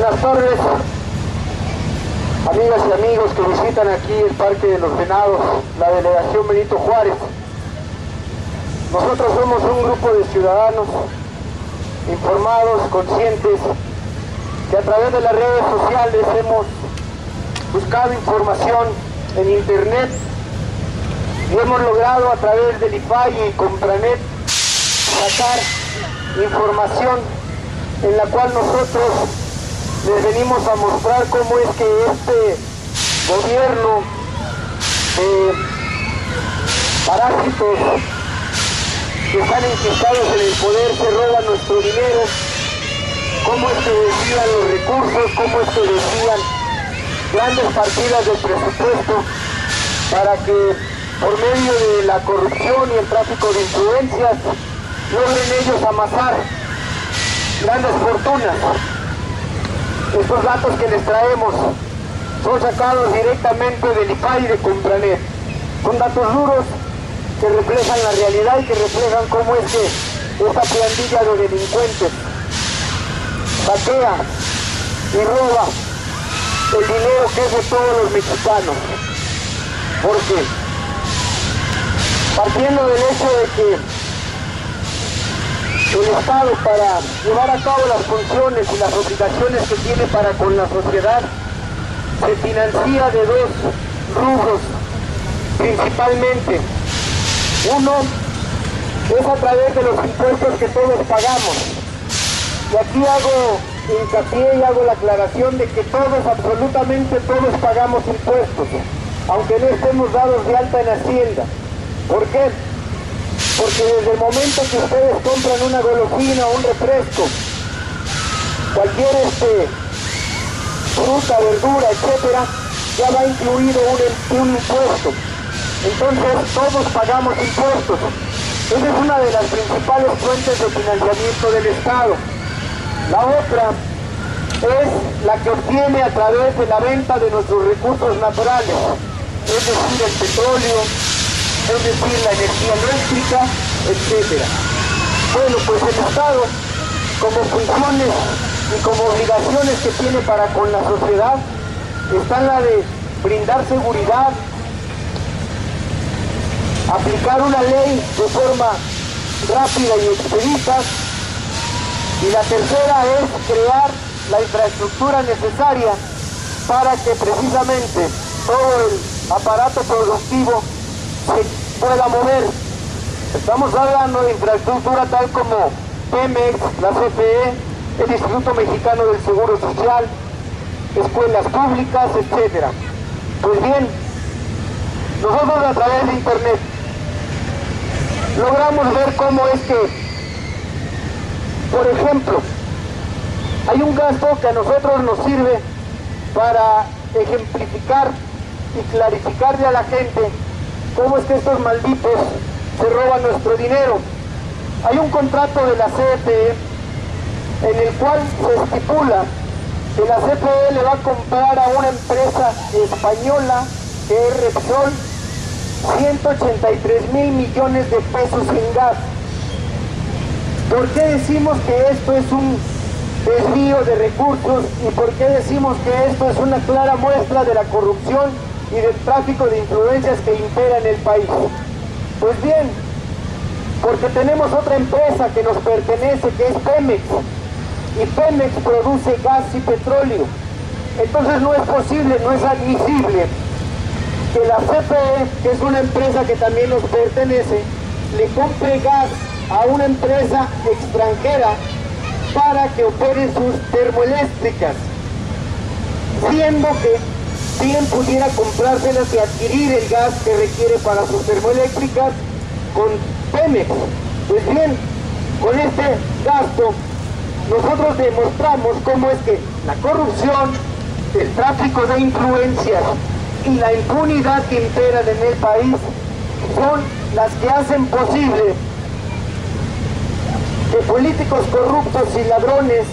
Buenas tardes, amigas y amigos que visitan aquí el Parque de los Venados, la delegación Benito Juárez. Nosotros somos un grupo de ciudadanos informados, conscientes, que a través de las redes sociales hemos buscado información en internet y hemos logrado a través del IFAI y Compranet sacar información en la cual nosotros les venimos a mostrar cómo es que este gobierno de parásitos que están enquistados en el poder se roban nuestro dinero, cómo es que desvían los recursos, cómo es que desvían grandes partidas del presupuesto para que por medio de la corrupción y el tráfico de influencias logren ellos amasar grandes fortunas. Estos datos que les traemos son sacados directamente del IFAI y de Compranet. Son datos duros que reflejan la realidad y que reflejan cómo es que esta pandilla de delincuentes saquea y roba el dinero que es de todos los mexicanos. Porque partiendo del hecho de que el Estado, para llevar a cabo las funciones y las obligaciones que tiene para con la sociedad, se financia de dos rubros principalmente. Uno es a través de los impuestos que todos pagamos. Y aquí hago hincapié y hago la aclaración de que todos, absolutamente todos pagamos impuestos, aunque no estemos dados de alta en Hacienda. ¿Por qué? Porque desde el momento que ustedes compran una golosina o un refresco, cualquier fruta, verdura, etcétera, ya va incluido un impuesto. Entonces todos pagamos impuestos. Esa es una de las principales fuentes de financiamiento del Estado. La otra es la que obtiene a través de la venta de nuestros recursos naturales, es decir, el petróleo, es decir, la energía eléctrica, etc. Bueno, pues el Estado, como funciones y como obligaciones que tiene para con la sociedad, está en la de brindar seguridad, aplicar una ley de forma rápida y expedita, y la tercera es crear la infraestructura necesaria para que precisamente todo el aparato productivo se pueda mover. Estamos hablando de infraestructura tal como Pemex, la CFE, el Instituto Mexicano del Seguro Social, escuelas públicas, etc. Pues bien, nosotros a través de internet logramos ver cómo es que, por ejemplo, hay un gasto que a nosotros nos sirve para ejemplificar y clarificarle a la gente cómo es que estos malditos se roban nuestro dinero. Hay un contrato de la CFE en el cual se estipula que la CFE le va a comprar a una empresa española, que es Repsol, 183,000 millones de pesos en gas. ¿Por qué decimos que esto es un desvío de recursos y por qué decimos que esto es una clara muestra de la corrupción y del tráfico de influencias que impera en el país? Pues bien, porque tenemos otra empresa que nos pertenece, que es Pemex, y Pemex produce gas y petróleo. Entonces no es posible, no es admisible que la CFE, que es una empresa que también nos pertenece, le compre gas a una empresa extranjera para que opere sus termoeléctricas, siendo que bien pudiera comprárselas y adquirir el gas que requiere para sus termoeléctricas con Pemex. Pues bien, con este gasto nosotros demostramos cómo es que la corrupción, el tráfico de influencias y la impunidad que imperan en el país son las que hacen posible que políticos corruptos y ladrones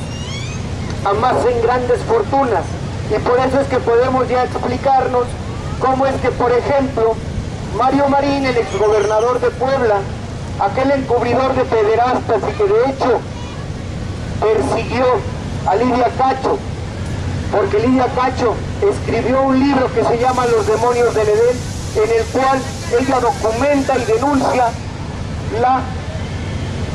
amasen grandes fortunas. Y por eso es que podemos ya explicarnos cómo es que, por ejemplo, Mario Marín, el exgobernador de Puebla, aquel encubridor de pederastas y que de hecho persiguió a Lidia Cacho, porque Lidia Cacho escribió un libro que se llama Los demonios del Edén, en el cual ella documenta y denuncia la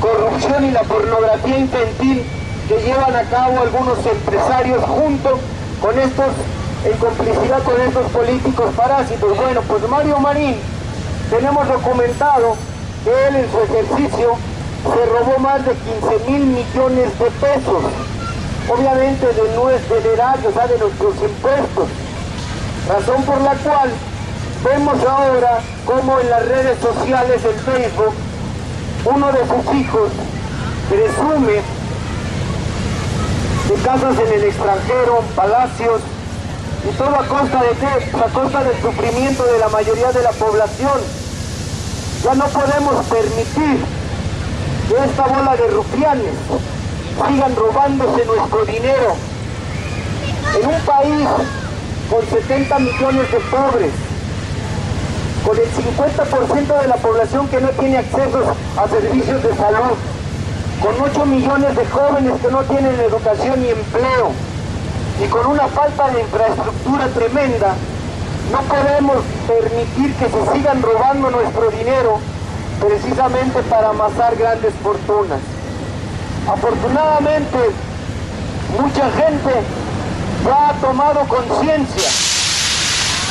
corrupción y la pornografía infantil que llevan a cabo algunos empresarios junto con estos, en complicidad con estos políticos parásitos. Bueno, pues Mario Marín, tenemos documentado que él en su ejercicio se robó más de 15.000 millones de pesos, obviamente de nuestro erario, o sea, de nuestros impuestos, razón por la cual vemos ahora como en las redes sociales, en Facebook, uno de sus hijos presume de casas en el extranjero, palacios, y todo a costa de qué? A costa del sufrimiento de la mayoría de la población. Ya no podemos permitir que esta bola de rufianes sigan robándose nuestro dinero. En un país con 70 millones de pobres, con el 50% de la población que no tiene acceso a servicios de salud, con 8 millones de jóvenes que no tienen educación ni empleo, y con una falta de infraestructura tremenda, no podemos permitir que se sigan robando nuestro dinero precisamente para amasar grandes fortunas. Afortunadamente, mucha gente ya ha tomado conciencia.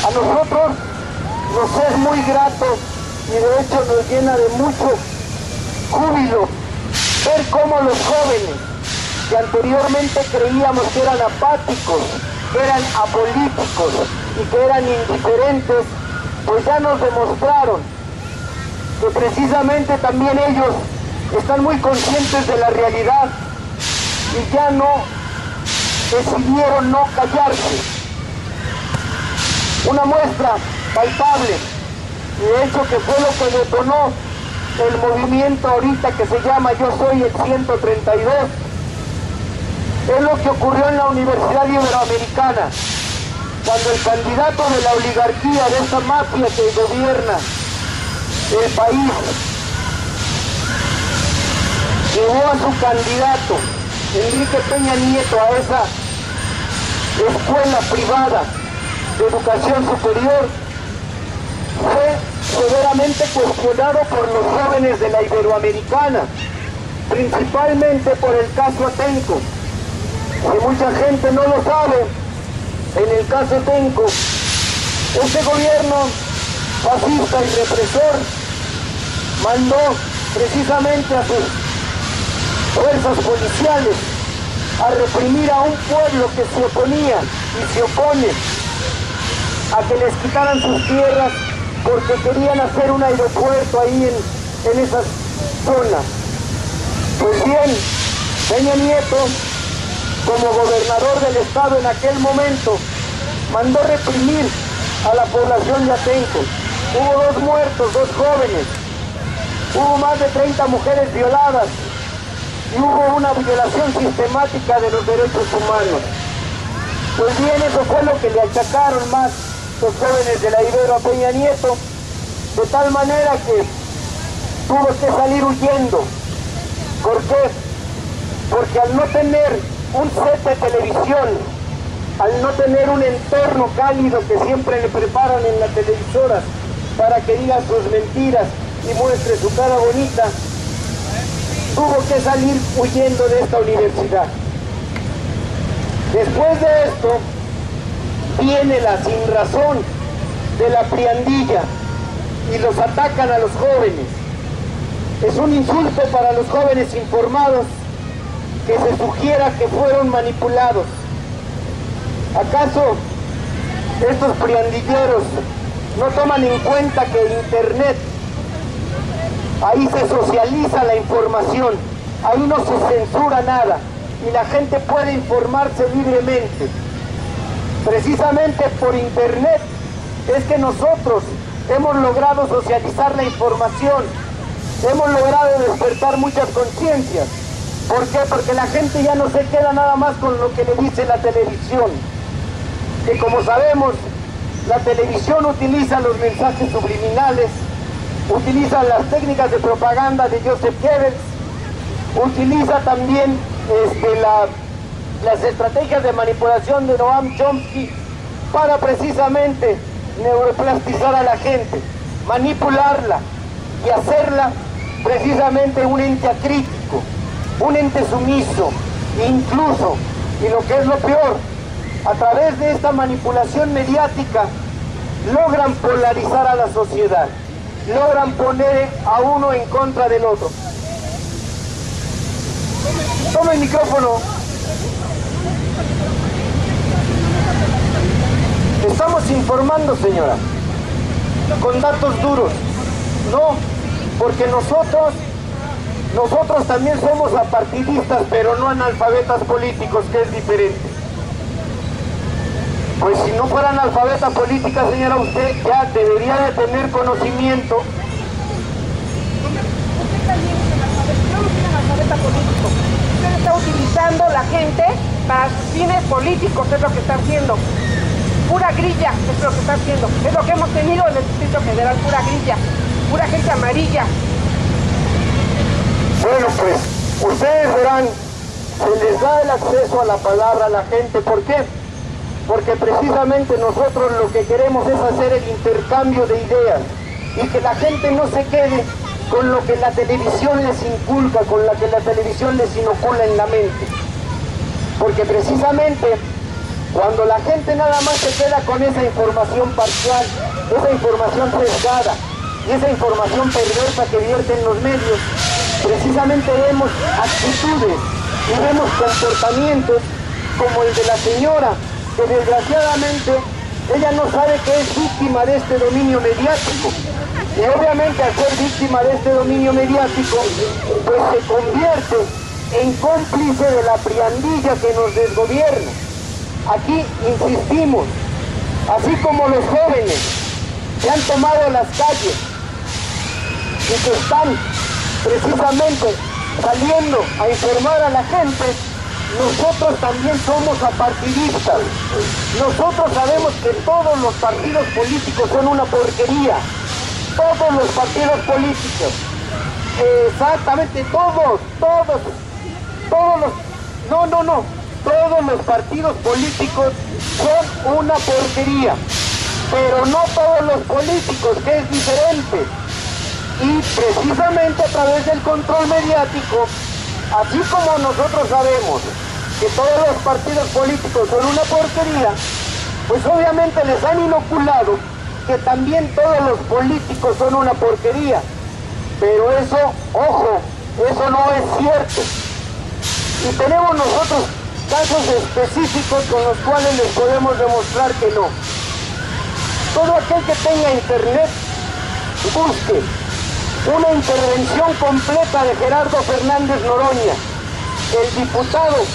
A nosotros nos es muy grato y de hecho nos llena de mucho júbilo ver cómo los jóvenes que anteriormente creíamos que eran apáticos, que eran apolíticos y que eran indiferentes, pues ya nos demostraron que precisamente también ellos están muy conscientes de la realidad y ya no decidieron no callarse. Una muestra palpable, y de hecho que fue lo que detonó el movimiento ahorita que se llama Yo Soy el 132, es lo que ocurrió en la Universidad Iberoamericana, cuando el candidato de la oligarquía, de esta mafia que gobierna el país, llevó a su candidato, Enrique Peña Nieto, a esa escuela privada de educación superior, fue severamente cuestionado por los jóvenes de la Iberoamericana, principalmente por el caso Atenco. Que mucha gente no lo sabe, en el caso Atenco, este gobierno fascista y represor mandó precisamente a sus fuerzas policiales a reprimir a un pueblo que se oponía y se opone a que les quitaran sus tierras porque querían hacer un aeropuerto ahí en esas zonas. Pues bien, Peña Nieto, como gobernador del estado en aquel momento, mandó reprimir a la población de Atenco. Hubo 2 muertos, 2 jóvenes, hubo más de 30 mujeres violadas y hubo una violación sistemática de los derechos humanos. Pues bien, eso fue lo que le achacaron más los jóvenes de la Ibero a Peña Nieto, de tal manera que tuvo que salir huyendo. ¿Por qué? Porque al no tener un set de televisión, al no tener un entorno cálido que siempre le preparan en las televisoras para que diga sus mentiras y muestre su cara bonita, tuvo que salir huyendo de esta universidad. Después de esto viene la sinrazón de la priandilla y los atacan a los jóvenes. Es un insulto para los jóvenes informados que se sugiera que fueron manipulados. ¿Acaso estos priandilleros no toman en cuenta que Internet, ahí se socializa la información, ahí no se censura nada y la gente puede informarse libremente? Precisamente por Internet es que nosotros hemos logrado socializar la información, hemos logrado despertar muchas conciencias. ¿Por qué? Porque la gente ya no se queda nada más con lo que le dice la televisión. Que como sabemos, la televisión utiliza los mensajes subliminales, utiliza las técnicas de propaganda de Joseph Goebbels, utiliza también las estrategias de manipulación de Noam Chomsky para precisamente neuroplastizar a la gente, manipularla y hacerla precisamente un ente acrítico, un ente sumiso, incluso, y lo que es lo peor, a través de esta manipulación mediática logran polarizar a la sociedad, logran poner a uno en contra del otro. Toma el micrófono. Estamos informando, señora, con datos duros. No, porque nosotros también somos apartidistas, pero no analfabetas políticos, que es diferente. Pues si no fuera analfabeta política, señora, usted ya debería de tener conocimiento. Usted también es analfabeta político. Usted está utilizando la gente para sus fines políticos, es lo que está haciendo. Pura grilla es lo que está haciendo. Es lo que hemos tenido en el Distrito Federal, pura grilla, pura gente amarilla. Bueno, pues, ustedes verán, se les da el acceso a la palabra a la gente. ¿Por qué? Porque precisamente nosotros lo que queremos es hacer el intercambio de ideas y que la gente no se quede con lo que la televisión les inculca, con lo que la televisión les inocula en la mente. Porque precisamente cuando la gente nada más se queda con esa información parcial, esa información sesgada y esa información perversa que vierten los medios, precisamente vemos actitudes y vemos comportamientos como el de la señora, que desgraciadamente ella no sabe que es víctima de este dominio mediático. Y obviamente al ser víctima de este dominio mediático, pues se convierte en cómplice de la priandilla que nos desgobierna. Aquí insistimos, así como los jóvenes que han tomado las calles y que están precisamente saliendo a informar a la gente, nosotros también somos apartidistas. Nosotros sabemos que todos los partidos políticos son una porquería. Todos los partidos políticos. Exactamente, todos los partidos políticos son una porquería. Pero no todos los políticos, que es diferente. Y precisamente a través del control mediático, así como nosotros sabemos que todos los partidos políticos son una porquería, pues obviamente les han inoculado que también todos los políticos son una porquería. Pero eso, ojo, eso no es cierto. Y tenemos nosotros casos específicos con los cuales les podemos demostrar que no. Todo aquel que tenga internet, busque una intervención completa de Gerardo Fernández Noroña, el diputado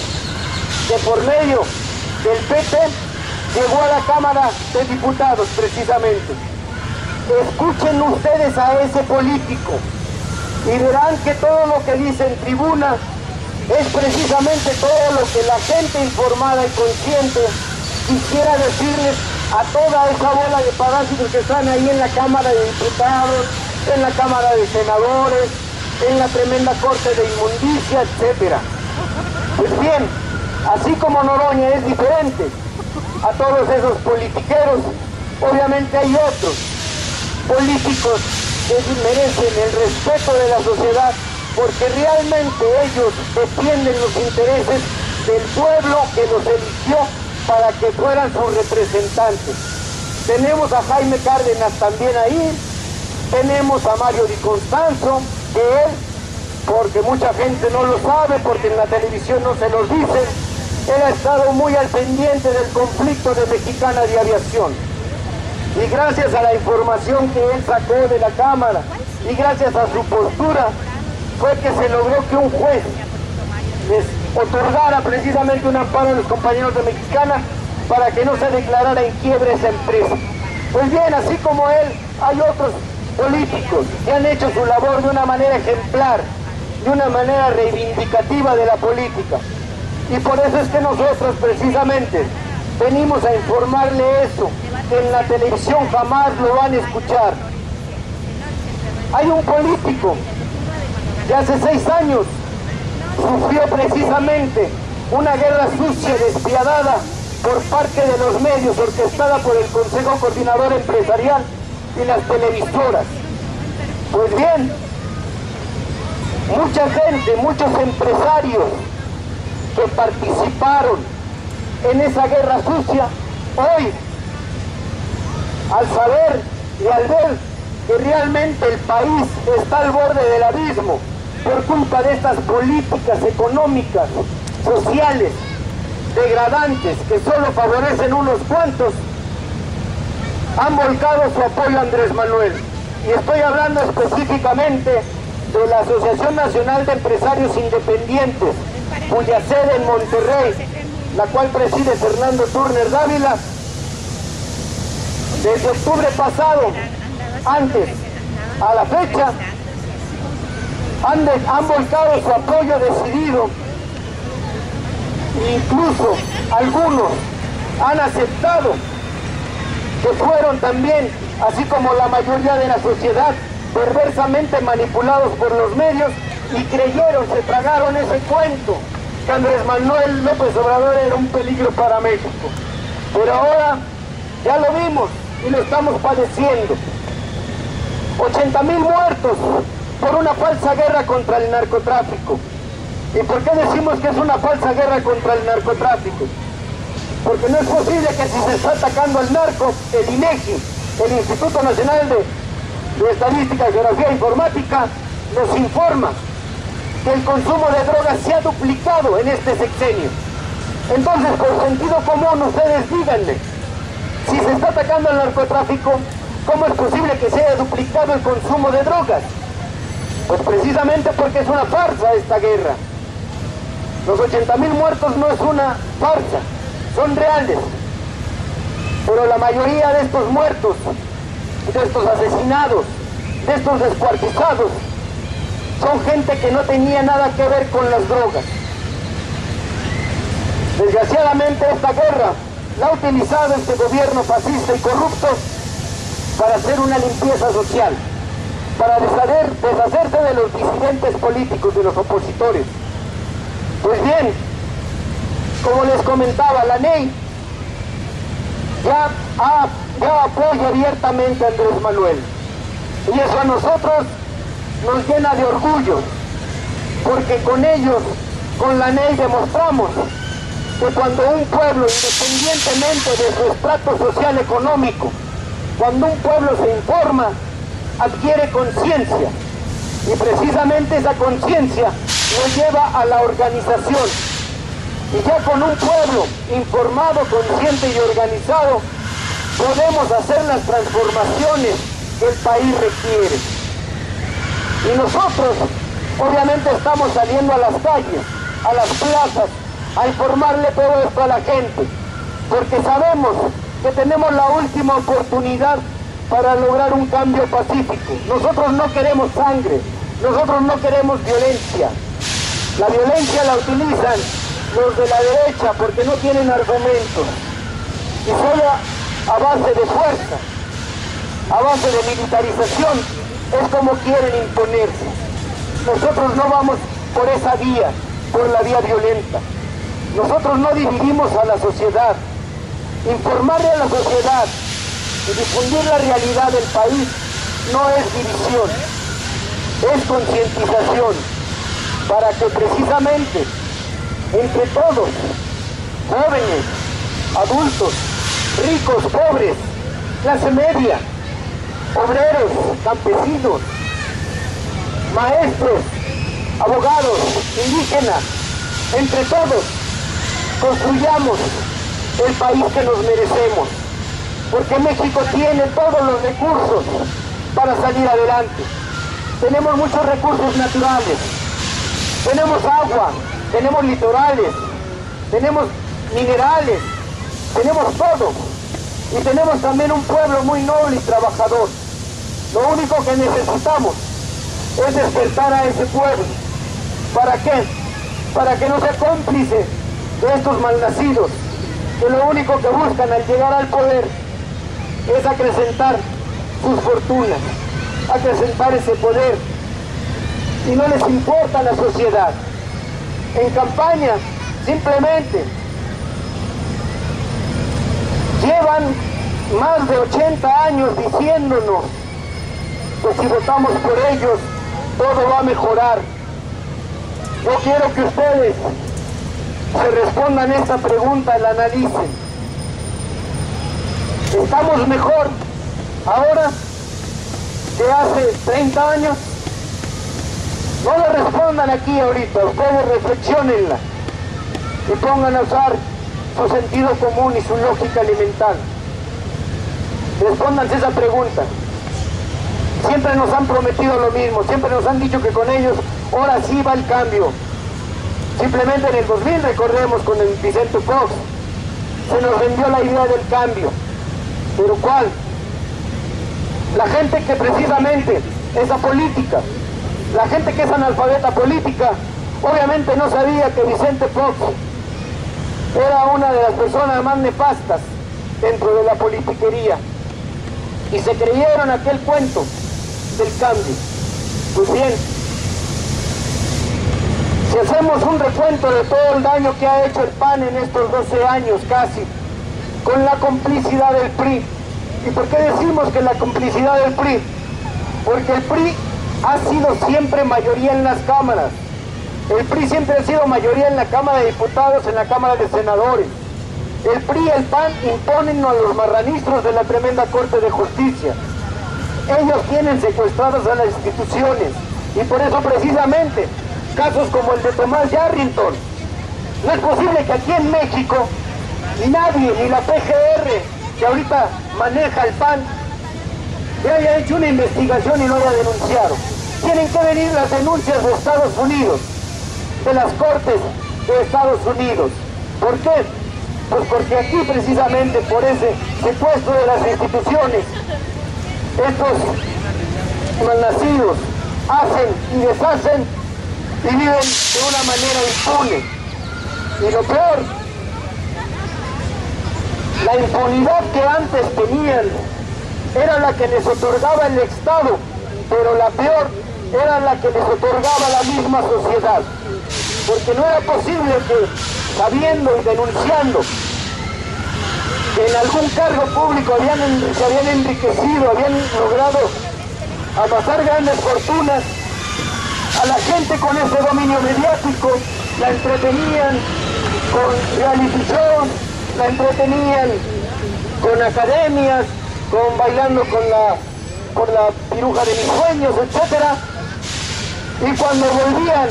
que por medio del PT llegó a la Cámara de Diputados precisamente. Escuchen ustedes a ese político y verán que todo lo que dice en tribuna es precisamente todo lo que la gente informada y consciente quisiera decirles a toda esa bola de parásitos que están ahí en la Cámara de Diputados, en la Cámara de Senadores, en la tremenda Corte de Inmundicia, etcétera. Pues bien, así como Noroña es diferente a todos esos politiqueros, obviamente hay otros políticos que merecen el respeto de la sociedad porque realmente ellos defienden los intereses del pueblo que los eligió para que fueran sus representantes. Tenemos a Jaime Cárdenas también ahí, tenemos a Mario Di Constanzo, que él, porque mucha gente no lo sabe, porque en la televisión no se los dice, él ha estado muy al pendiente del conflicto de Mexicana de Aviación. Y gracias a la información que él sacó de la Cámara, y gracias a su postura, fue que se logró que un juez les otorgara precisamente un amparo a los compañeros de Mexicana para que no se declarara en quiebra esa empresa. Pues bien, así como él, hay otros políticos que han hecho su labor de una manera ejemplar, de una manera reivindicativa de la política. Y por eso es que nosotros precisamente venimos a informarle eso, que en la televisión jamás lo van a escuchar. Hay un político que hace 6 años sufrió precisamente una guerra sucia, despiadada por parte de los medios, orquestada por el Consejo Coordinador Empresarial y las televisoras. Pues bien, mucha gente, muchos empresarios que participaron en esa guerra sucia, hoy, al saber y al ver que realmente el país está al borde del abismo por culpa de estas políticas económicas, sociales, degradantes, que solo favorecen unos cuantos, han volcado su apoyo a Andrés Manuel. Y estoy hablando específicamente de la Asociación Nacional de Empresarios Independientes, cuya sede en Monterrey, la cual preside Fernando Turner Dávila. Desde octubre pasado, antes, a la fecha, han volcado su apoyo decidido. Incluso algunos han aceptado que fueron también, así como la mayoría de la sociedad, perversamente manipulados por los medios y creyeron, se tragaron ese cuento, que Andrés Manuel López Obrador era un peligro para México. Pero ahora ya lo vimos y lo estamos padeciendo. 80,000 muertos por una falsa guerra contra el narcotráfico. ¿Y por qué decimos que es una falsa guerra contra el narcotráfico? Porque no es posible que si se está atacando al narco, el INEGI, el Instituto Nacional de Estadística, Geografía e Informática, nos informa que el consumo de drogas se ha duplicado en este sexenio. Entonces, por sentido común, ustedes díganme, si se está atacando al narcotráfico, ¿cómo es posible que se haya duplicado el consumo de drogas? Pues precisamente porque es una farsa esta guerra. Los 80,000 muertos no es una farsa, son reales. Pero la mayoría de estos muertos, de estos asesinados, de estos descuartizados, son gente que no tenía nada que ver con las drogas. Desgraciadamente esta guerra la ha utilizado este gobierno fascista y corrupto para hacer una limpieza social, para deshacerse de los disidentes políticos, de los opositores. Pues bien, como les comentaba, la NEI ya apoya abiertamente a Andrés Manuel. Y eso a nosotros nos llena de orgullo, porque con ellos, con la NEI, demostramos que cuando un pueblo, independientemente de su estrato social económico, cuando un pueblo se informa, adquiere conciencia, y precisamente esa conciencia nos lleva a la organización. Y ya con un pueblo informado, consciente y organizado, podemos hacer las transformaciones que el país requiere. Y nosotros, obviamente, estamos saliendo a las calles, a las plazas, a informarle todo esto a la gente, porque sabemos que tenemos la última oportunidad para lograr un cambio pacífico. Nosotros no queremos sangre, nosotros no queremos violencia. La violencia la utilizan los de la derecha porque no tienen argumentos, y solo a base de fuerza, a base de militarización, es como quieren imponerse. Nosotros no vamos por esa vía, por la vía violenta. Nosotros no dividimos a la sociedad. Informarle a la sociedad y difundir la realidad del país no es división, es concientización, para que precisamente entre todos, jóvenes, adultos, ricos, pobres, clase media, obreros, campesinos, maestros, abogados, indígenas, entre todos, construyamos el país que nos merecemos, porque México tiene todos los recursos para salir adelante. Tenemos muchos recursos naturales, tenemos agua, tenemos litorales, tenemos minerales, tenemos todo, y tenemos también un pueblo muy noble y trabajador. Lo único que necesitamos es despertar a ese pueblo. ¿Para qué? Para que no sea cómplice de estos malnacidos, que lo único que buscan al llegar al poder es acrecentar sus fortunas, acrecentar ese poder, y no les importa la sociedad. En campaña Simplemente llevan más de 80 años diciéndonos que si votamos por ellos todo va a mejorar. Yo quiero que ustedes se respondan esta pregunta y la analicen. ¿Estamos mejor ahora que hace 30 años? No le respondan aquí ahorita, ustedes reflexionenla y pongan a usar su sentido común y su lógica elemental. Respóndanse esa pregunta. Siempre nos han prometido lo mismo, siempre nos han dicho que con ellos ahora sí va el cambio. Simplemente en el 2000, recordemos, con el Vicente Fox, se nos vendió la idea del cambio. ¿Pero cuál? La gente que precisamente es apolítica, la gente que es analfabeta política, obviamente no sabía que Vicente Fox era una de las personas más nefastas dentro de la politiquería. Y se creyeron aquel cuento del cambio. Pues bien, si hacemos un recuento de todo el daño que ha hecho el PAN en estos 12 años casi, con la complicidad del PRI. ¿Y por qué decimos que la complicidad del PRI? Porque el PRI ha sido siempre mayoría en las cámaras. El PRI siempre ha sido mayoría en la Cámara de Diputados, en la Cámara de Senadores. El PRI y el PAN imponen a los marranistros de la tremenda Corte de Justicia. Ellos tienen secuestradas a las instituciones y por eso precisamente casos como el de Tomás Yarrington. No es posible que aquí en México ni nadie, ni la PGR que ahorita maneja el PAN, que haya hecho una investigación y no haya denunciado. Tienen que venir las denuncias de Estados Unidos, de las Cortes de Estados Unidos. ¿Por qué? Pues porque aquí precisamente por ese secuestro de las instituciones, estos malnacidos hacen y deshacen y viven de una manera impune. Y lo peor, la impunidad que antes tenían era la que les otorgaba el Estado, pero la peor era la que les otorgaba la misma sociedad. Porque no era posible que, sabiendo y denunciando que en algún cargo público se habían enriquecido, habían logrado amasar grandes fortunas, a la gente con ese dominio mediático la entretenían con reality shows, la entretenían con academias, con bailando con la piruja de mis sueños, etc. Y cuando volvían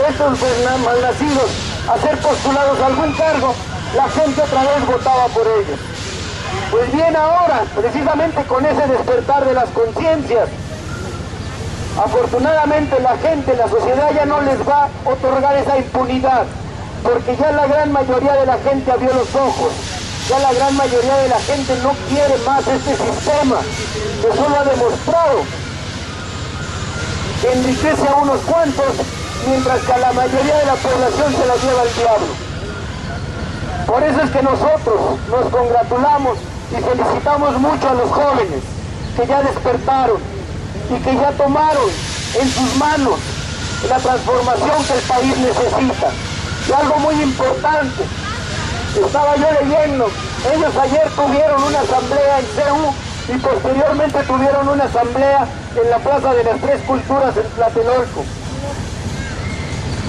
estos malnacidos a ser postulados a algún cargo, la gente otra vez votaba por ellos. Pues bien, ahora, precisamente con ese despertar de las conciencias, afortunadamente la gente, la sociedad ya no les va a otorgar esa impunidad, porque ya la gran mayoría de la gente abrió los ojos, ya la gran mayoría de la gente no quiere más este sistema, que solo ha demostrado que enriquece a unos cuantos, mientras que a la mayoría de la población se la lleva el diablo. Por eso es que nosotros nos congratulamos y felicitamos mucho a los jóvenes que ya despertaron y que ya tomaron en sus manos la transformación que el país necesita. Y algo muy importante, estaba yo leyendo, ellos ayer tuvieron una asamblea en CEU y posteriormente tuvieron una asamblea en la Plaza de las Tres Culturas en Tlatelolco.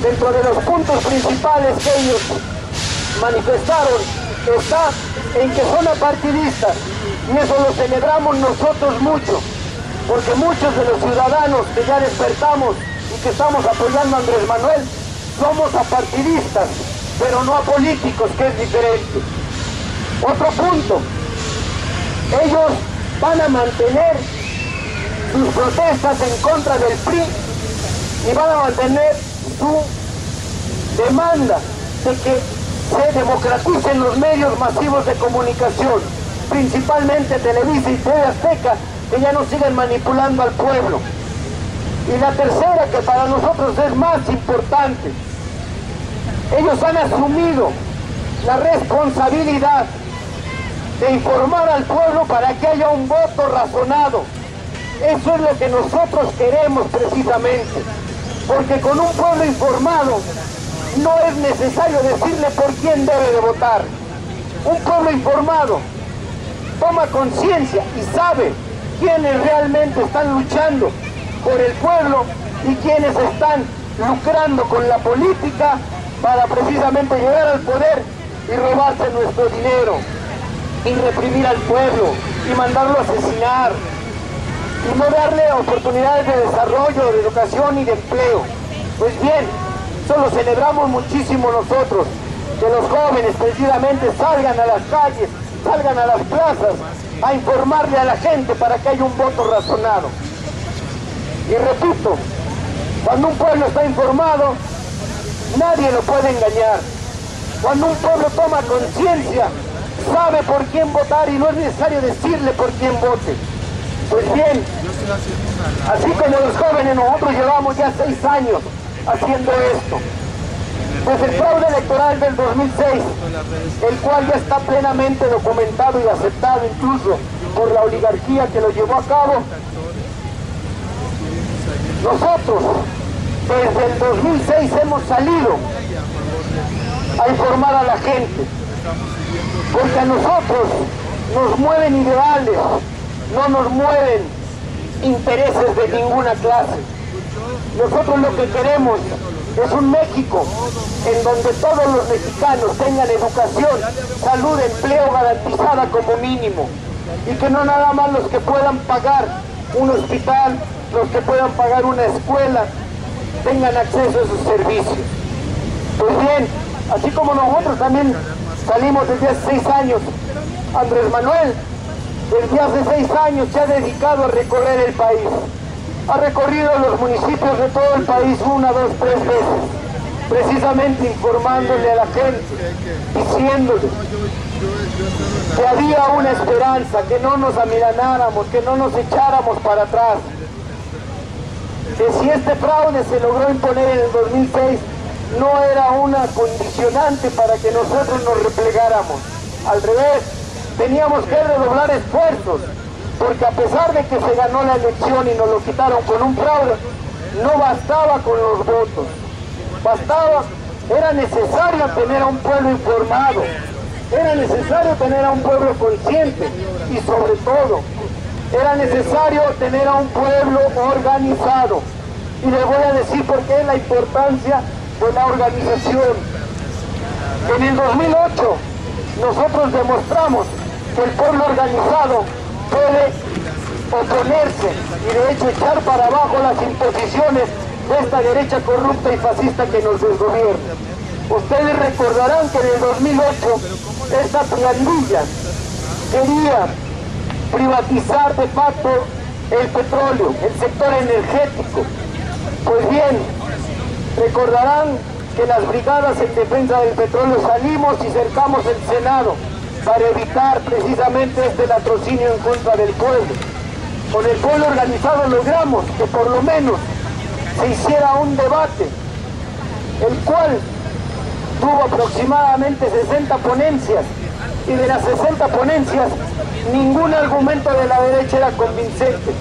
Dentro de los puntos principales que ellos manifestaron está en que son apartidistas, y eso lo celebramos nosotros mucho, porque muchos de los ciudadanos que ya despertamos y que estamos apoyando a Andrés Manuel somos apartidistas, pero no apolíticos, que es diferente. Otro punto, ellos van a mantener sus protestas en contra del PRI y van a mantener su demanda de que se democraticen los medios masivos de comunicación, principalmente Televisa y TV Azteca, que ya no siguen manipulando al pueblo. Y la tercera, que para nosotros es más importante, ellos han asumido la responsabilidad de informar al pueblo para que haya un voto razonado. Eso es lo que nosotros queremos precisamente, porque con un pueblo informado no es necesario decirle por quién debe de votar. Un pueblo informado toma conciencia y sabe quiénes realmente están luchando por el pueblo y quiénes están lucrando con la política para precisamente llegar al poder y robarse nuestro dinero y reprimir al pueblo y mandarlo a asesinar y no darle oportunidades de desarrollo, de educación y de empleo. Pues bien, solo celebramos muchísimo nosotros que los jóvenes precisamente salgan a las calles, salgan a las plazas a informarle a la gente para que haya un voto razonado. Y repito, cuando un pueblo está informado, nadie lo puede engañar. Cuando un pueblo toma conciencia, sabe por quién votar y no es necesario decirle por quién vote. Pues bien, así como los jóvenes, nosotros llevamos ya 6 años haciendo esto. Pues el fraude electoral del 2006, el cual ya está plenamente documentado y aceptado incluso por la oligarquía que lo llevó a cabo, nosotros desde el 2006 hemos salido a informar a la gente, porque a nosotros nos mueven ideales, no nos mueven intereses de ninguna clase. Nosotros lo que queremos es un México en donde todos los mexicanos tengan educación, salud, empleo garantizada como mínimo, y que no nada más los que puedan pagar un hospital, los que puedan pagar una escuela, tengan acceso a esos servicios. Pues bien, así como nosotros también salimos desde hace 6 años, Andrés Manuel desde hace 6 años se ha dedicado a recorrer el país. Ha recorrido los municipios de todo el país 1, 2, 3 veces, precisamente informándole a la gente, diciéndole que había una esperanza, que no nos amilanáramos, que no nos echáramos para atrás, que si este fraude se logró imponer en el 2006, no era una condicionante para que nosotros nos replegáramos. Al revés, teníamos que redoblar esfuerzos, porque a pesar de que se ganó la elección y nos lo quitaron con un fraude, no bastaba con los votos. Era necesario tener a un pueblo informado, era necesario tener a un pueblo consciente y sobre todo, era necesario tener a un pueblo organizado. Y les voy a decir por qué la importancia de la organización. En el 2008 nosotros demostramos que el pueblo organizado puede oponerse y de hecho echar para abajo las imposiciones de esta derecha corrupta y fascista que nos desgobierna. Ustedes recordarán que en el 2008 esta pandilla quería privatizar de facto el petróleo, el sector energético. Pues bien, recordarán que las brigadas en defensa del petróleo salimos y cercamos el Senado para evitar precisamente este latrocinio en contra del pueblo. Con el pueblo organizado logramos que por lo menos se hiciera un debate, el cual tuvo aproximadamente 60 ponencias, y de las 60 ponencias ningún argumento de la derecha era convincente,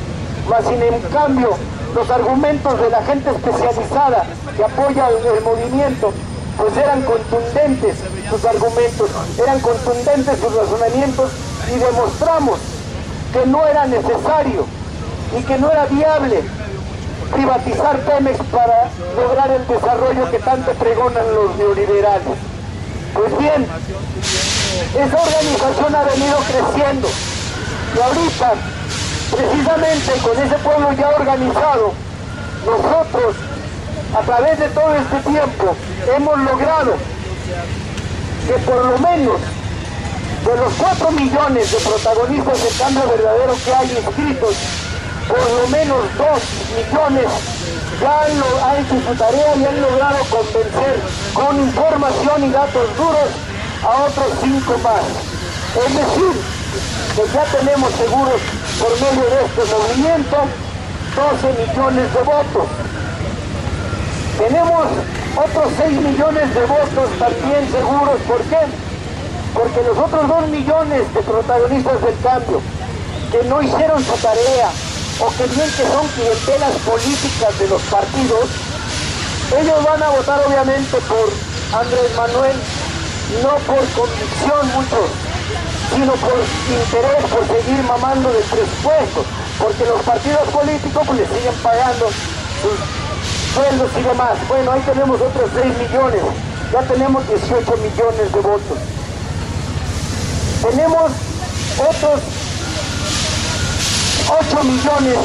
mas sin en cambio los argumentos de la gente especializada que apoya el movimiento pues eran contundentes sus argumentos, eran contundentes sus razonamientos, y demostramos que no era necesario y que no era viable privatizar Pemex para lograr el desarrollo que tanto pregonan los neoliberales. Pues bien, esa organización ha venido creciendo y ahorita, precisamente con ese pueblo ya organizado, nosotros a través de todo este tiempo hemos logrado que por lo menos de los 4 millones de protagonistas del cambio verdadero que hay inscritos, por lo menos 2 millones ya han hecho su tarea y han logrado convencer con información y datos duros a otros 5 más. Es decir, que ya tenemos seguros por medio de este movimiento 12 millones de votos. Tenemos otros 6 millones de votos también seguros. ¿Por qué? Porque los otros 2 millones de protagonistas del cambio que no hicieron su tarea, o que bien que son clientelas políticas de los partidos, ellos van a votar obviamente por Andrés Manuel, no por convicción muchos, sino por interés, por seguir mamando del presupuesto, porque los partidos políticos pues les siguen pagando sus sueldos y demás. Bueno, ahí tenemos otros 6 millones, ya tenemos 18 millones de votos. Tenemos otros 8 millones,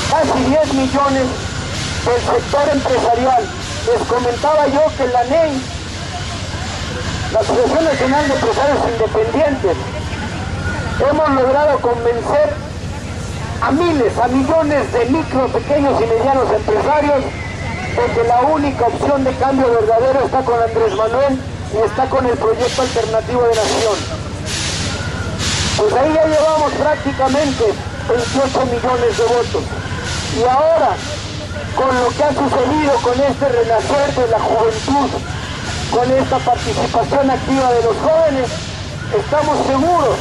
casi 10 millones del sector empresarial. Les comentaba yo que la NEI, la Asociación Nacional de Empresarios Independientes, hemos logrado convencer a miles, a millones de micro, pequeños y medianos empresarios de que la única opción de cambio verdadero está con Andrés Manuel y está con el proyecto alternativo de nación. Pues ahí ya llevamos prácticamente 28 millones de votos. Y ahora, con lo que ha sucedido con este renacer de la juventud, con esta participación activa de los jóvenes, estamos seguros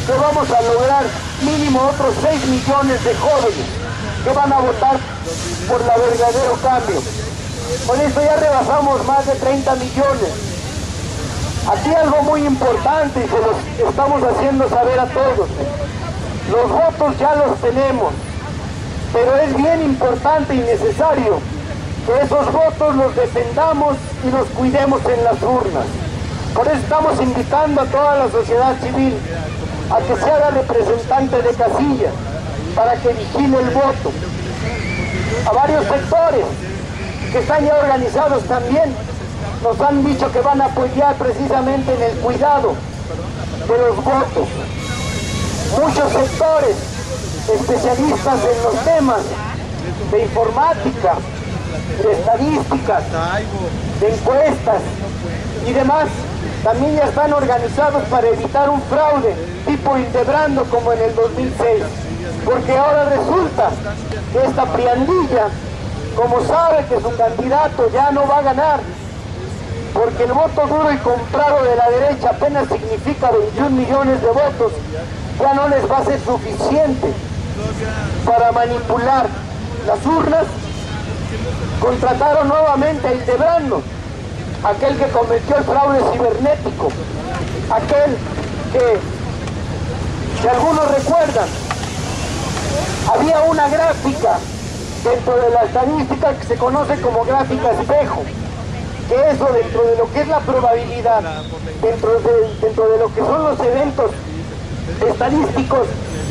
que vamos a lograr mínimo otros 6 millones de jóvenes que van a votar por el verdadero cambio. Con esto ya rebasamos más de 30 millones. Aquí algo muy importante y se los estamos haciendo saber a todos. Los votos ya los tenemos, pero es bien importante y necesario que esos votos los defendamos y los cuidemos en las urnas. Por eso estamos invitando a toda la sociedad civil a que se haga representante de casilla para que vigile el voto. A varios sectores que están ya organizados también nos han dicho que van a apoyar precisamente en el cuidado de los votos. Muchos sectores especialistas en los temas de informática, de estadísticas, de encuestas y demás, también ya están organizados para evitar un fraude tipo Hildebrando como en el 2006, porque ahora resulta que esta priandilla, como sabe que su candidato ya no va a ganar, porque el voto duro y comprado de la derecha apenas significa 21 millones de votos, ya no les va a ser suficiente para manipular las urnas. Contrataron nuevamente a Hildebrando, aquel que cometió el fraude cibernético, aquel que, si algunos recuerdan, había una gráfica dentro de la estadística que se conoce como gráfica espejo, que eso dentro de lo que es la probabilidad, dentro de lo que son los eventos estadísticos,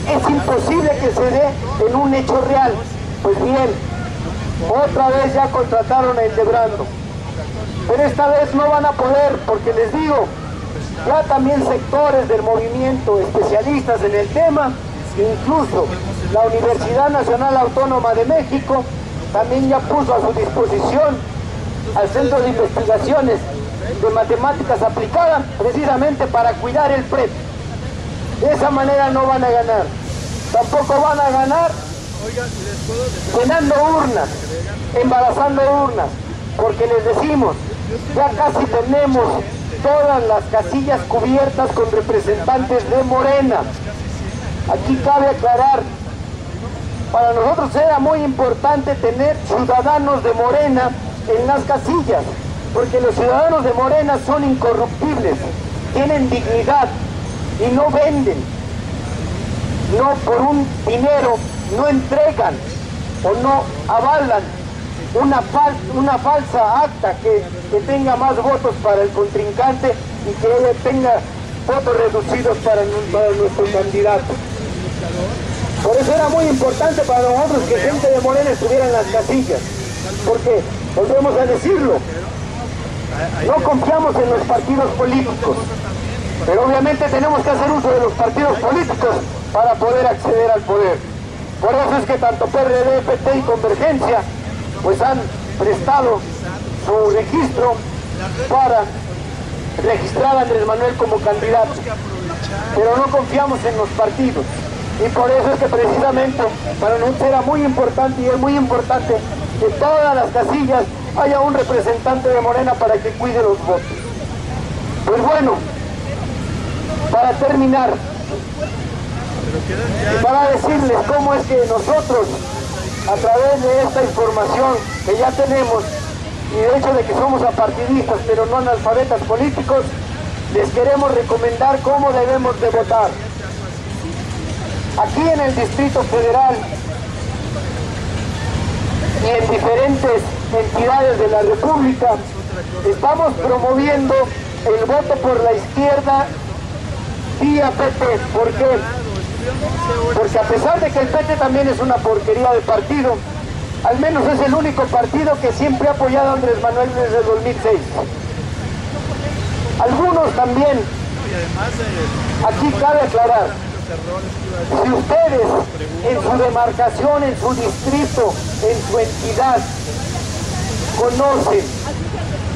es imposible que se dé en un hecho real. Pues bien, otra vez ya contrataron a Hildebrando, pero esta vez no van a poder, porque les digo, ya también sectores del movimiento, especialistas en el tema, incluso la Universidad Nacional Autónoma de México, también ya puso a su disposición al Centro de Investigaciones de Matemáticas Aplicadas, precisamente para cuidar el PREP. De esa manera no van a ganar. Tampoco van a ganar llenando urnas, embarazando urnas, porque les decimos, ya casi tenemos todas las casillas cubiertas con representantes de Morena. Aquí cabe aclarar, para nosotros era muy importante tener ciudadanos de Morena en las casillas, porque los ciudadanos de Morena son incorruptibles, tienen dignidad y no venden, no por un dinero, no entregan o no avalan una falsa acta que tenga más votos para el contrincante y que tenga votos reducidos para nuestro candidato. Por eso era muy importante para nosotros que gente de Morena estuviera en las casillas, porque, volvemos a decirlo, no confiamos en los partidos políticos, pero obviamente tenemos que hacer uso de los partidos políticos para poder acceder al poder. Por eso es que tanto PRD, PT y Convergencia pues han prestado su registro para registrar a Andrés Manuel como candidato, pero no confiamos en los partidos, y por eso es que precisamente para nosotros era muy importante y es muy importante que en todas las casillas haya un representante de Morena para que cuide los votos. Pues bueno, para terminar y para decirles cómo es que nosotros, a través de esta información que ya tenemos y de hecho de que somos apartidistas, pero no analfabetas políticos, les queremos recomendar cómo debemos de votar. Aquí en el Distrito Federal y en diferentes entidades de la República estamos promoviendo el voto por la izquierda vía PT. ¿Por qué? Porque a pesar de que el PT también es una porquería de partido, al menos es el único partido que siempre ha apoyado a Andrés Manuel desde el 2006. Algunos también, aquí cabe aclarar, si ustedes en su demarcación, en su distrito, en su entidad, conocen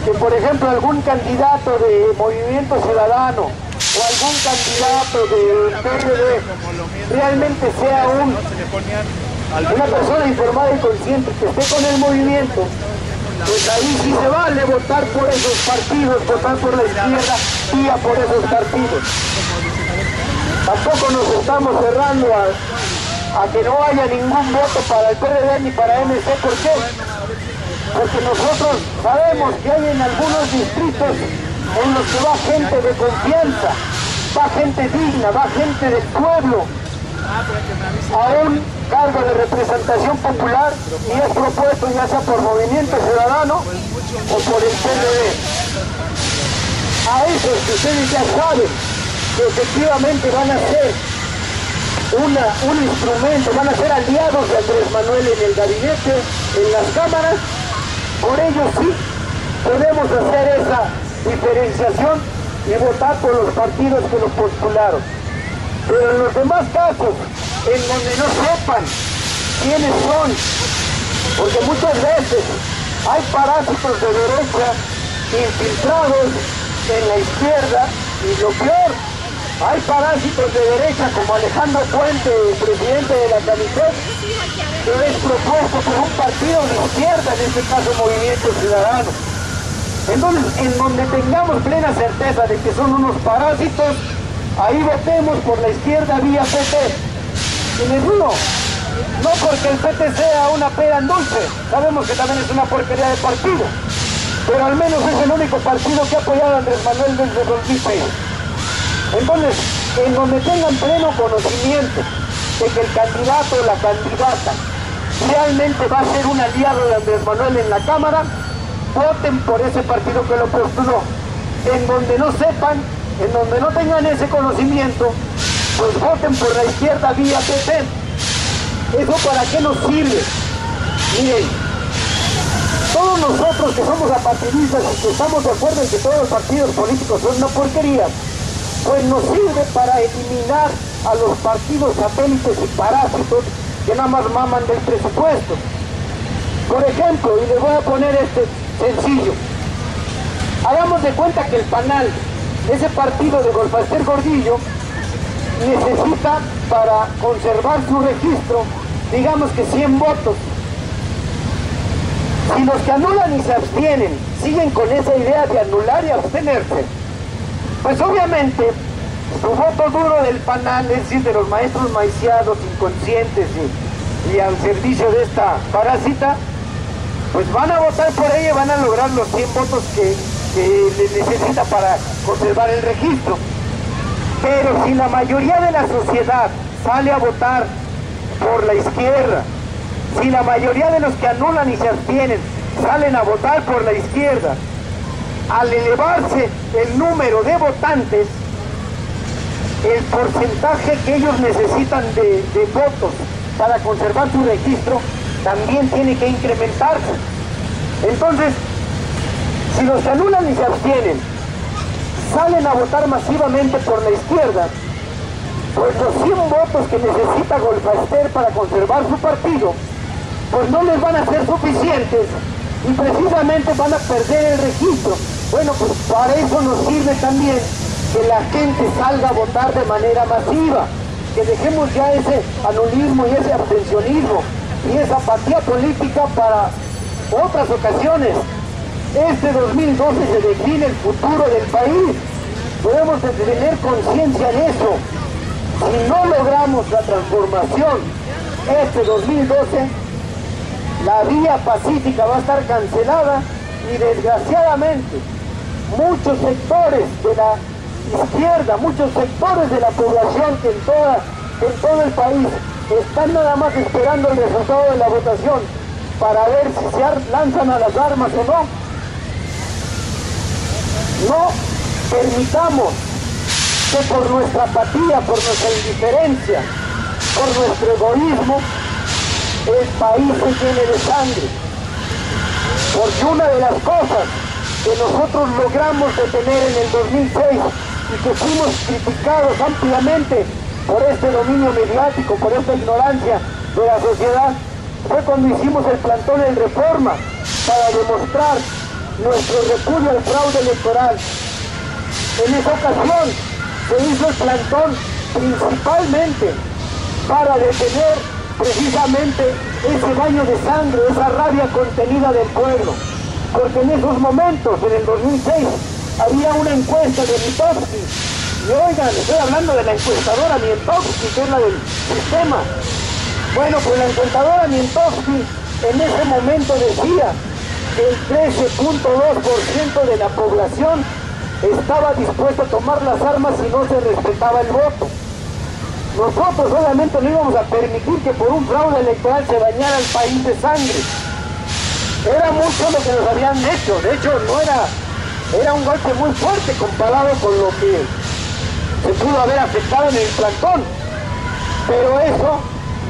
que por ejemplo algún candidato de Movimiento Ciudadano o algún candidato del PRD realmente sea una persona informada y consciente que esté con el movimiento, pues ahí sí se vale votar por esos partidos, votar por la izquierda, vía por esos partidos. Tampoco nos estamos cerrando a que no haya ningún voto para el PRD ni para MC. ¿Por qué? Porque nosotros sabemos que hay en algunos distritos en los que va gente de confianza, va gente digna, va gente del pueblo a un cargo de representación popular y es propuesto ya sea por Movimiento Ciudadano o por el PRD. A esos que ustedes ya saben que efectivamente van a ser un instrumento, van a ser aliados de Andrés Manuel en el gabinete, en las cámaras, por ello sí podemos hacer esa diferenciación y votar por los partidos que los postularon. Pero en los demás casos, en donde no sepan quiénes son, porque muchas veces hay parásitos de derecha infiltrados en la izquierda, y lo peor, hay parásitos de derecha como Alejandro Puente, presidente de la CANICET, que es propuesto por un partido de izquierda, en este caso Movimiento Ciudadano. Entonces, en donde tengamos plena certeza de que son unos parásitos, ahí votemos por la izquierda vía PT. Y les digo, no porque el PT sea una pera en dulce, sabemos que también es una porquería de partido, pero al menos es el único partido que ha apoyado a Andrés Manuel desde 2006. Entonces, en donde tengan pleno conocimiento de que el candidato o la candidata realmente va a ser un aliado de Andrés Manuel en la Cámara, voten por ese partido que lo postuló. En donde no sepan, en donde no tengan ese conocimiento, pues voten por la izquierda vía PT. ¿Eso para qué nos sirve? Miren, todos nosotros que somos apartidistas y que estamos de acuerdo en que todos los partidos políticos son una porquería, pues nos sirve para eliminar a los partidos satélites y parásitos que nada más maman del presupuesto. Por ejemplo, y les voy a poner este sencillo, hagamos de cuenta que el PANAL, ese partido de Golfester Gordillo, necesita para conservar su registro, digamos que 100 votos. Si los que anulan y se abstienen siguen con esa idea de anular y abstenerse, pues obviamente su voto duro del PANAL, es decir, de los maestros maiciados, inconscientes y al servicio de esta parásita, pues van a votar por ella y van a lograr los 100 votos que necesita para conservar el registro. Pero si la mayoría de la sociedad sale a votar por la izquierda, si la mayoría de los que anulan y se abstienen salen a votar por la izquierda, al elevarse el número de votantes, el porcentaje que ellos necesitan de votos para conservar su registro también tiene que incrementarse. Entonces, si los que anulan y se abstienen salen a votar masivamente por la izquierda, pues los 100 votos que necesita Golfester para conservar su partido, pues no les van a ser suficientes y precisamente van a perder el registro. Bueno, pues para eso nos sirve también que la gente salga a votar de manera masiva, que dejemos ya ese anulismo y ese abstencionismo y esa apatía política para otras ocasiones. Este 2012 se define el futuro del país, debemos de tener conciencia de eso. Si no logramos la transformación este 2012, la vía pacífica va a estar cancelada Y desgraciadamente, muchos sectores de la izquierda, muchos sectores de la población que en todo el país están nada más esperando el resultado de la votación para ver si se lanzan a las armas o no. No permitamos que por nuestra apatía, por nuestra indiferencia, por nuestro egoísmo, el país se llene de sangre. Porque una de las cosas que nosotros logramos detener en el 2006 y que fuimos criticados ampliamente por este dominio mediático, por esta ignorancia de la sociedad, fue cuando hicimos el plantón en Reforma para demostrar nuestro repudio al fraude electoral. En esa ocasión se hizo el plantón principalmente para detener precisamente ese baño de sangre, esa rabia contenida del pueblo. Porque en esos momentos, en el 2006, había una encuesta de Mitofsky. Y oigan, estoy hablando de la encuestadora Mitofsky, que es la del sistema. Bueno, pues la encuestadora Mitofsky en ese momento decía que el 13.2% de la población estaba dispuesto a tomar las armas si no se respetaba el voto. Nosotros obviamente no íbamos a permitir que por un fraude electoral se bañara el país de sangre. Era mucho lo que nos habían hecho, de hecho no era un golpe muy fuerte comparado con lo que se pudo haber afectado en el plantón. Pero eso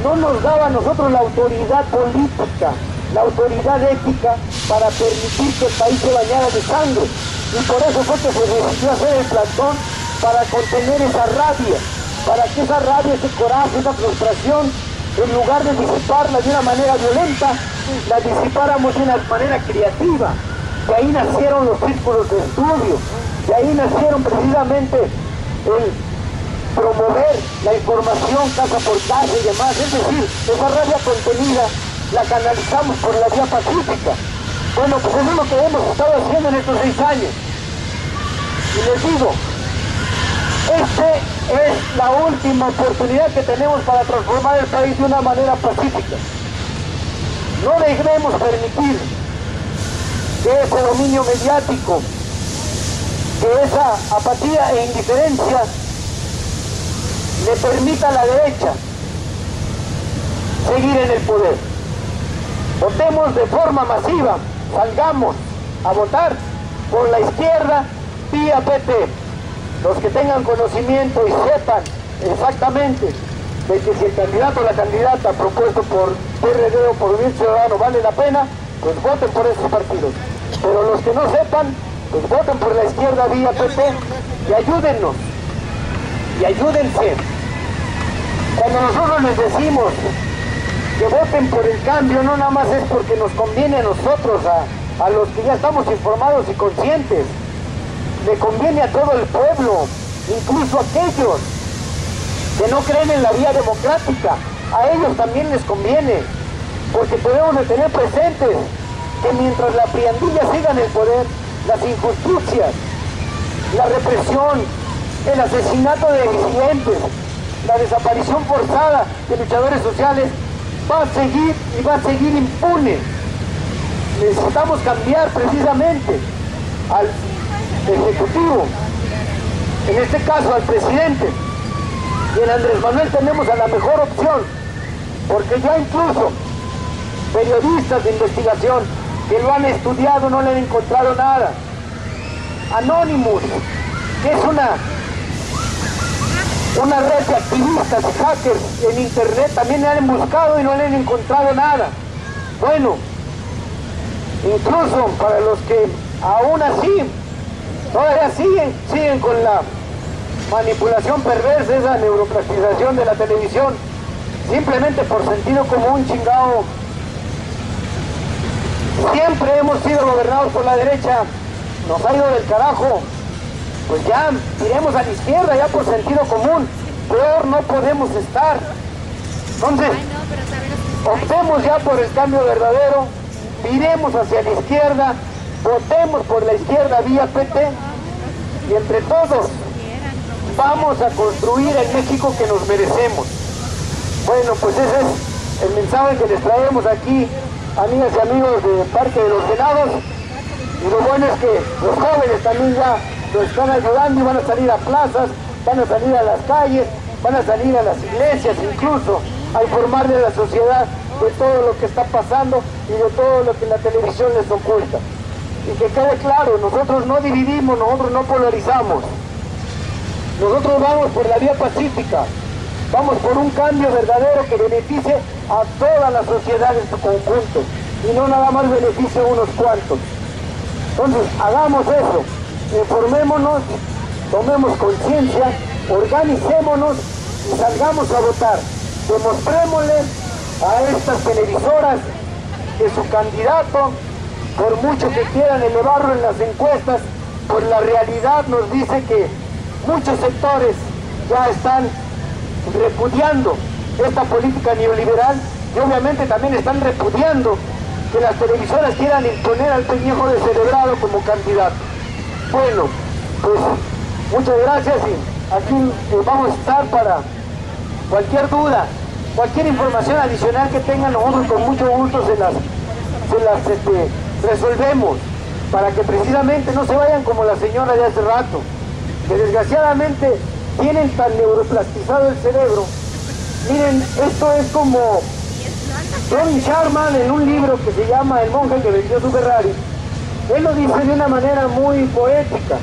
no nos daba a nosotros la autoridad política, la autoridad ética para permitir que el país se bañara de sangre. Y por eso fue que se decidió hacer el plantón, para contener esa rabia, para que esa rabia, ese coraje, esa frustración, en lugar de disiparla de una manera violenta, la disipáramos de una manera creativa. De ahí nacieron los círculos de estudio, de ahí nacieron precisamente el promover la información casa por casa y demás. Es decir, esa rabia contenida la canalizamos por la vía pacífica. Bueno, pues eso es lo que hemos estado haciendo en estos 6 años. Y les digo, esta es la última oportunidad que tenemos para transformar el país de una manera pacífica. No debemos permitir que ese dominio mediático, que esa apatía e indiferencia le permita a la derecha seguir en el poder. Votemos de forma masiva, salgamos a votar por la izquierda vía PT. Los que tengan conocimiento y sepan exactamente de que si el candidato o la candidata propuesto por PRD o por Movimiento Ciudadano vale la pena, pues voten por esos partidos. Pero los que no sepan, pues voten por la izquierda vía PT y ayúdennos. Y ayúdense. Cuando nosotros les decimos que voten por el cambio, no nada más es porque nos conviene a nosotros, a los que ya estamos informados y conscientes. Le conviene a todo el pueblo, incluso a aquellos que no creen en la vía democrática. A ellos también les conviene, porque debemos de tener presentes que mientras la priandilla siga en el poder, las injusticias, la represión, el asesinato de disidentes, la desaparición forzada de luchadores sociales, va a seguir y va a seguir impune. Necesitamos cambiar precisamente al Ejecutivo, en este caso al presidente, y en Andrés Manuel tenemos a la mejor opción, porque ya incluso periodistas de investigación que lo han estudiado no le han encontrado nada. Anonymous, que es una red de activistas y hackers en internet, también le han buscado y no le han encontrado nada. Bueno, incluso para los que aún así todavía siguen con la manipulación perversa, esa neuroplastización de la televisión, simplemente por sentido común, chingado. Siempre hemos sido gobernados por la derecha, nos ha ido del carajo. Pues ya, iremos a la izquierda, ya por sentido común. Peor no podemos estar. Entonces, optemos ya por el cambio verdadero, miremos hacia la izquierda, votemos por la izquierda vía PT, y entre todos vamos a construir el México que nos merecemos. Bueno, pues ese es el mensaje que les traemos aquí, amigas y amigos de Parque de los Venados. Y lo bueno es que los jóvenes también ya nos están ayudando y van a salir a plazas, van a salir a las calles, van a salir a las iglesias incluso, a informarle a la sociedad de todo lo que está pasando y de todo lo que la televisión les oculta. Y que quede claro, nosotros no dividimos, nosotros no polarizamos. Nosotros vamos por la vía pacífica, vamos por un cambio verdadero que beneficie a toda la sociedad en su conjunto y no nada más beneficie a unos cuantos. Entonces, hagamos eso, informémonos, tomemos conciencia, organicémonos y salgamos a votar. Demostrémosle a estas televisoras que su candidato, por mucho que quieran elevarlo en las encuestas, pues la realidad nos dice que muchos sectores ya están repudiando esta política neoliberal y obviamente también están repudiando que las televisoras quieran imponer al Peñejo Descerebrado como candidato. Bueno, pues muchas gracias y aquí vamos a estar para cualquier duda, cualquier información adicional que tengan, nosotros con mucho gusto se las resolvemos, para que precisamente no se vayan como la señora de hace rato, que desgraciadamente tienen tan neuroplastizado el cerebro. Miren, esto es como John Sharman en un libro que se llama El monje que vendió su Ferrari. Él lo dice de una manera muy poética.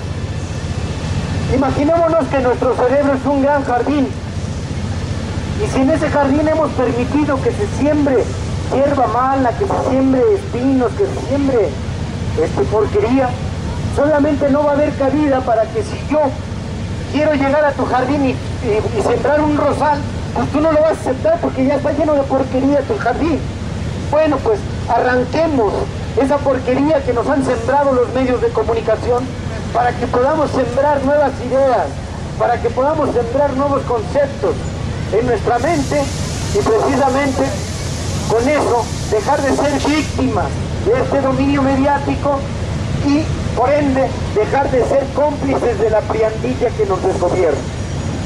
Imaginémonos que nuestro cerebro es un gran jardín, y si en ese jardín hemos permitido que se siembre hierba mala, que se siembre espinos, que se siembre porquería, solamente no va a haber cabida para que si yo quiero llegar a tu jardín y sembrar un rosal, pues tú no lo vas a aceptar porque ya está lleno de porquería tu jardín. Bueno, pues arranquemos esa porquería que nos han sembrado los medios de comunicación para que podamos sembrar nuevas ideas, para que podamos sembrar nuevos conceptos en nuestra mente y precisamente con eso dejar de ser víctimas de este dominio mediático y por ende dejar de ser cómplices de la priandilla que nos desgobierna.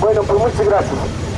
Bueno, pues muchas gracias.